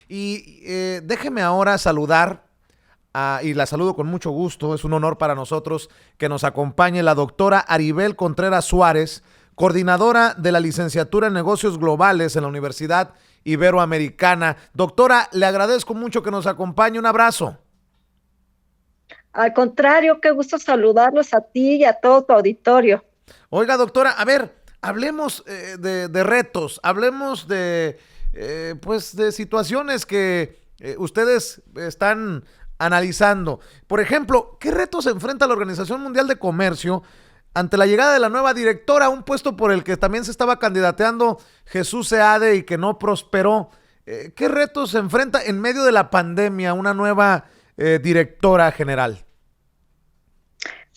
Y déjeme ahora saludar, y la saludo con mucho gusto, es un honor para nosotros que nos acompañe la doctora Aribel Contreras Suárez, coordinadora de la licenciatura en negocios globales en la Universidad Iberoamericana. Doctora, le agradezco mucho que nos acompañe, un abrazo. Al contrario, qué gusto saludarlos a ti y a todo tu auditorio. Oiga, doctora, a ver, hablemos de retos, hablemos pues, de situaciones que ustedes están analizando. Por ejemplo, ¿qué retos enfrenta la Organización Mundial de Comercio ante la llegada de la nueva directora, un puesto por el que también se estaba candidateando Jesús Seade y que no prosperó? ¿Qué retos se enfrenta en medio de la pandemia una nueva directora general?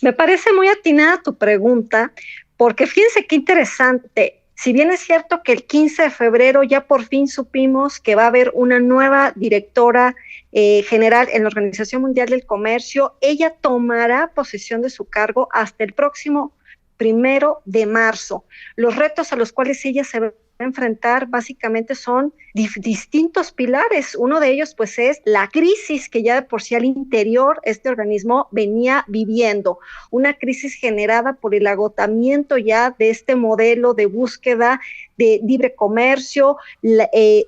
Me parece muy atinada tu pregunta, porque fíjense qué interesante. Si bien es cierto que el 15 de febrero ya por fin supimos que va a haber una nueva directora general en la Organización Mundial del Comercio, ella tomará posesión de su cargo hasta el próximo 1 de marzo. Los retos a los cuales ella se va a enfrentar básicamente son distintos pilares. Uno de ellos pues es la crisis que ya de por sí al interior este organismo venía viviendo, una crisis generada por el agotamiento ya de este modelo de búsqueda de libre comercio,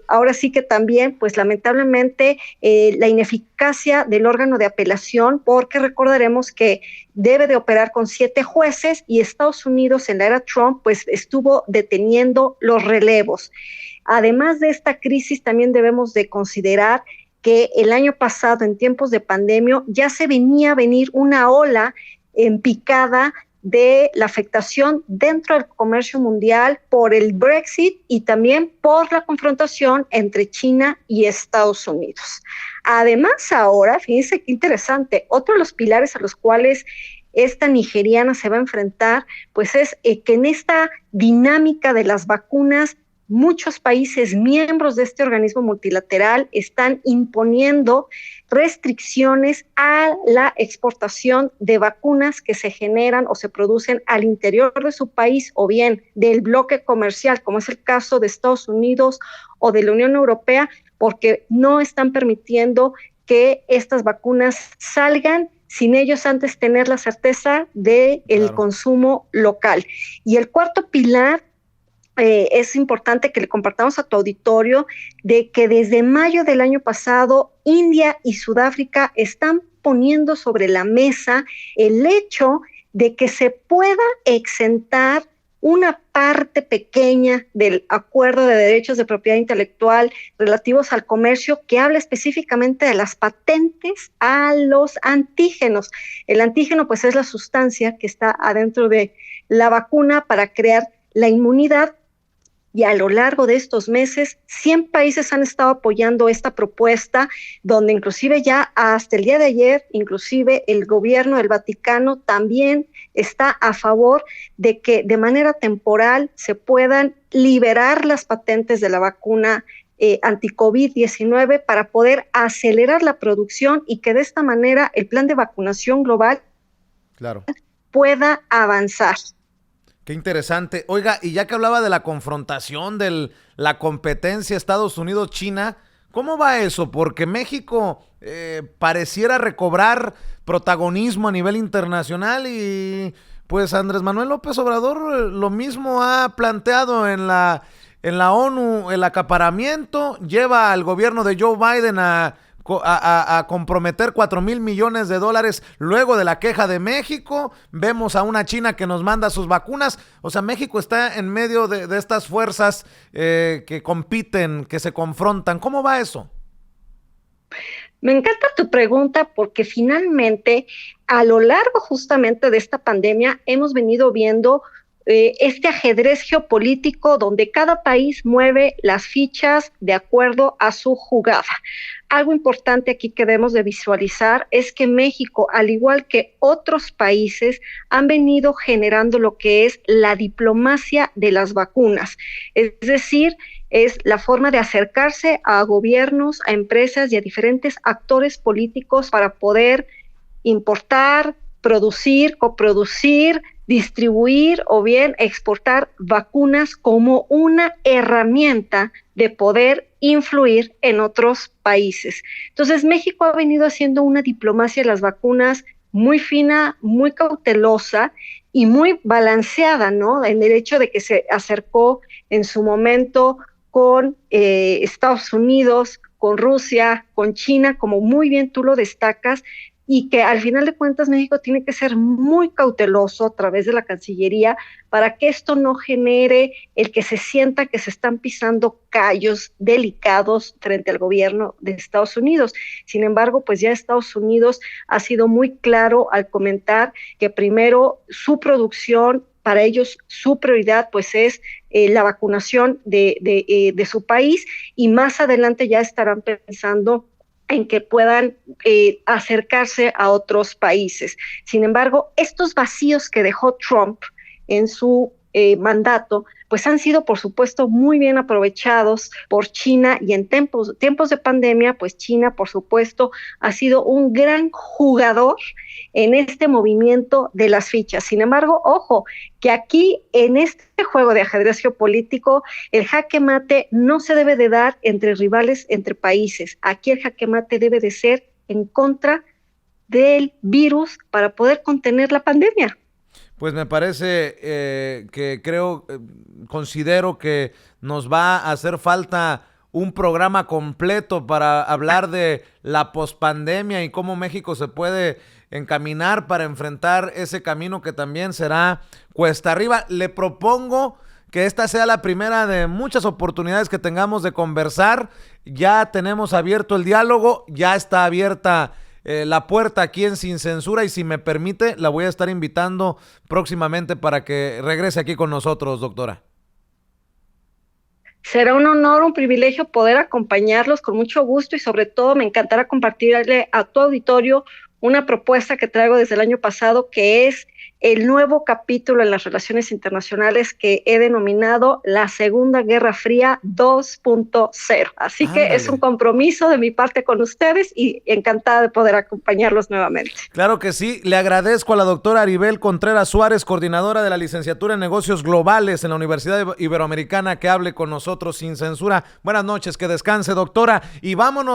ahora sí que también pues lamentablemente la ineficacia del órgano de apelación, porque recordaremos que debe de operar con 7 jueces y Estados Unidos en la era Trump pues estuvo deteniendo los relevos. Además de esta crisis, también debemos de considerar que el año pasado, en tiempos de pandemia, ya se venía a venir una ola en picada de la afectación dentro del comercio mundial por el Brexit y también por la confrontación entre China y Estados Unidos. Además, ahora, fíjense qué interesante, otro de los pilares a los cuales esta nigeriana se va a enfrentar, pues es que en esta dinámica de las vacunas, muchos países miembros de este organismo multilateral están imponiendo restricciones a la exportación de vacunas que se generan o se producen al interior de su país o bien del bloque comercial, como es el caso de Estados Unidos o de la Unión Europea, porque no están permitiendo que estas vacunas salgan sin ellos antes tener la certeza del Claro. consumo local. Y el cuarto pilar es importante que le compartamos a tu auditorio de que desde mayo del año pasado, India y Sudáfrica están poniendo sobre la mesa el hecho de que se pueda exentar una parte pequeña del acuerdo de derechos de propiedad intelectual relativos al comercio que habla específicamente de las patentes a los antígenos. El antígeno pues es la sustancia que está adentro de la vacuna para crear la inmunidad, y a lo largo de estos meses 100 países han estado apoyando esta propuesta, donde inclusive ya hasta el día de ayer, inclusive el gobierno del Vaticano también está a favor de que de manera temporal se puedan liberar las patentes de la vacuna anti-COVID-19 para poder acelerar la producción y que de esta manera el plan de vacunación global Claro. pueda avanzar. Qué interesante. Oiga, y ya que hablaba de la confrontación, de la competencia Estados Unidos-China, ¿cómo va eso? Porque México pareciera recobrar protagonismo a nivel internacional y pues Andrés Manuel López Obrador lo mismo ha planteado en la ONU, el acaparamiento, lleva al gobierno de Joe Biden a comprometer 4,000 millones de dólares luego de la queja de México. Vemos a una China que nos manda sus vacunas. O sea, México está en medio de estas fuerzas que compiten, que se confrontan. ¿Cómo va eso? Me encanta tu pregunta porque finalmente a lo largo justamente de esta pandemia hemos venido viendo este ajedrez geopolítico donde cada país mueve las fichas de acuerdo a su jugada. Algo importante aquí que debemos de visualizar es que México, al igual que otros países, han venido generando lo que es la diplomacia de las vacunas. Es decir, es la forma de acercarse a gobiernos, a empresas y a diferentes actores políticos para poder importar, producir, coproducir, distribuir o bien exportar vacunas como una herramienta de poder influir en otros países. Entonces, México ha venido haciendo una diplomacia de las vacunas muy fina, muy cautelosa y muy balanceada, ¿no? En el hecho de que se acercó en su momento con Estados Unidos, con Rusia, con China, como muy bien tú lo destacas, y que al final de cuentas México tiene que ser muy cauteloso a través de la Cancillería para que esto no genere el que se sienta que se están pisando callos delicados frente al gobierno de Estados Unidos. Sin embargo, pues ya Estados Unidos ha sido muy claro al comentar que primero su producción, para ellos su prioridad pues es la vacunación de su país, y más adelante ya estarán pensando en que puedan acercarse a otros países. Sin embargo, estos vacíos que dejó Trump en su mandato, pues han sido, por supuesto, muy bien aprovechados por China, y en tiempos de pandemia, pues China, por supuesto, ha sido un gran jugador en este movimiento de las fichas. Sin embargo, ojo, que aquí en este juego de ajedrez geopolítico, el jaque mate no se debe de dar entre rivales, entre países. Aquí el jaque mate debe de ser en contra del virus para poder contener la pandemia. Pues me parece considero que nos va a hacer falta un programa completo para hablar de la pospandemia y cómo México se puede encaminar para enfrentar ese camino que también será cuesta arriba. Le propongo que esta sea la primera de muchas oportunidades que tengamos de conversar. Ya tenemos abierto el diálogo, ya está abierta la puerta aquí en Sin Censura, y si me permite, la voy a estar invitando próximamente para que regrese aquí con nosotros, doctora. Será un honor, un privilegio poder acompañarlos con mucho gusto, y sobre todo me encantará compartirle a tu auditorio una propuesta que traigo desde el año pasado, que es el nuevo capítulo en las relaciones internacionales que he denominado la Segunda Guerra Fría 2.0. Así Ándale. que es un compromiso de mi parte con ustedes, y encantada de poder acompañarlos nuevamente. Claro que sí, le agradezco a la doctora Aribel Contreras Suárez, coordinadora de la licenciatura en Negocios Globales en la Universidad Iberoamericana, que hable con nosotros sin censura. Buenas noches, que descanse, doctora, y vámonos.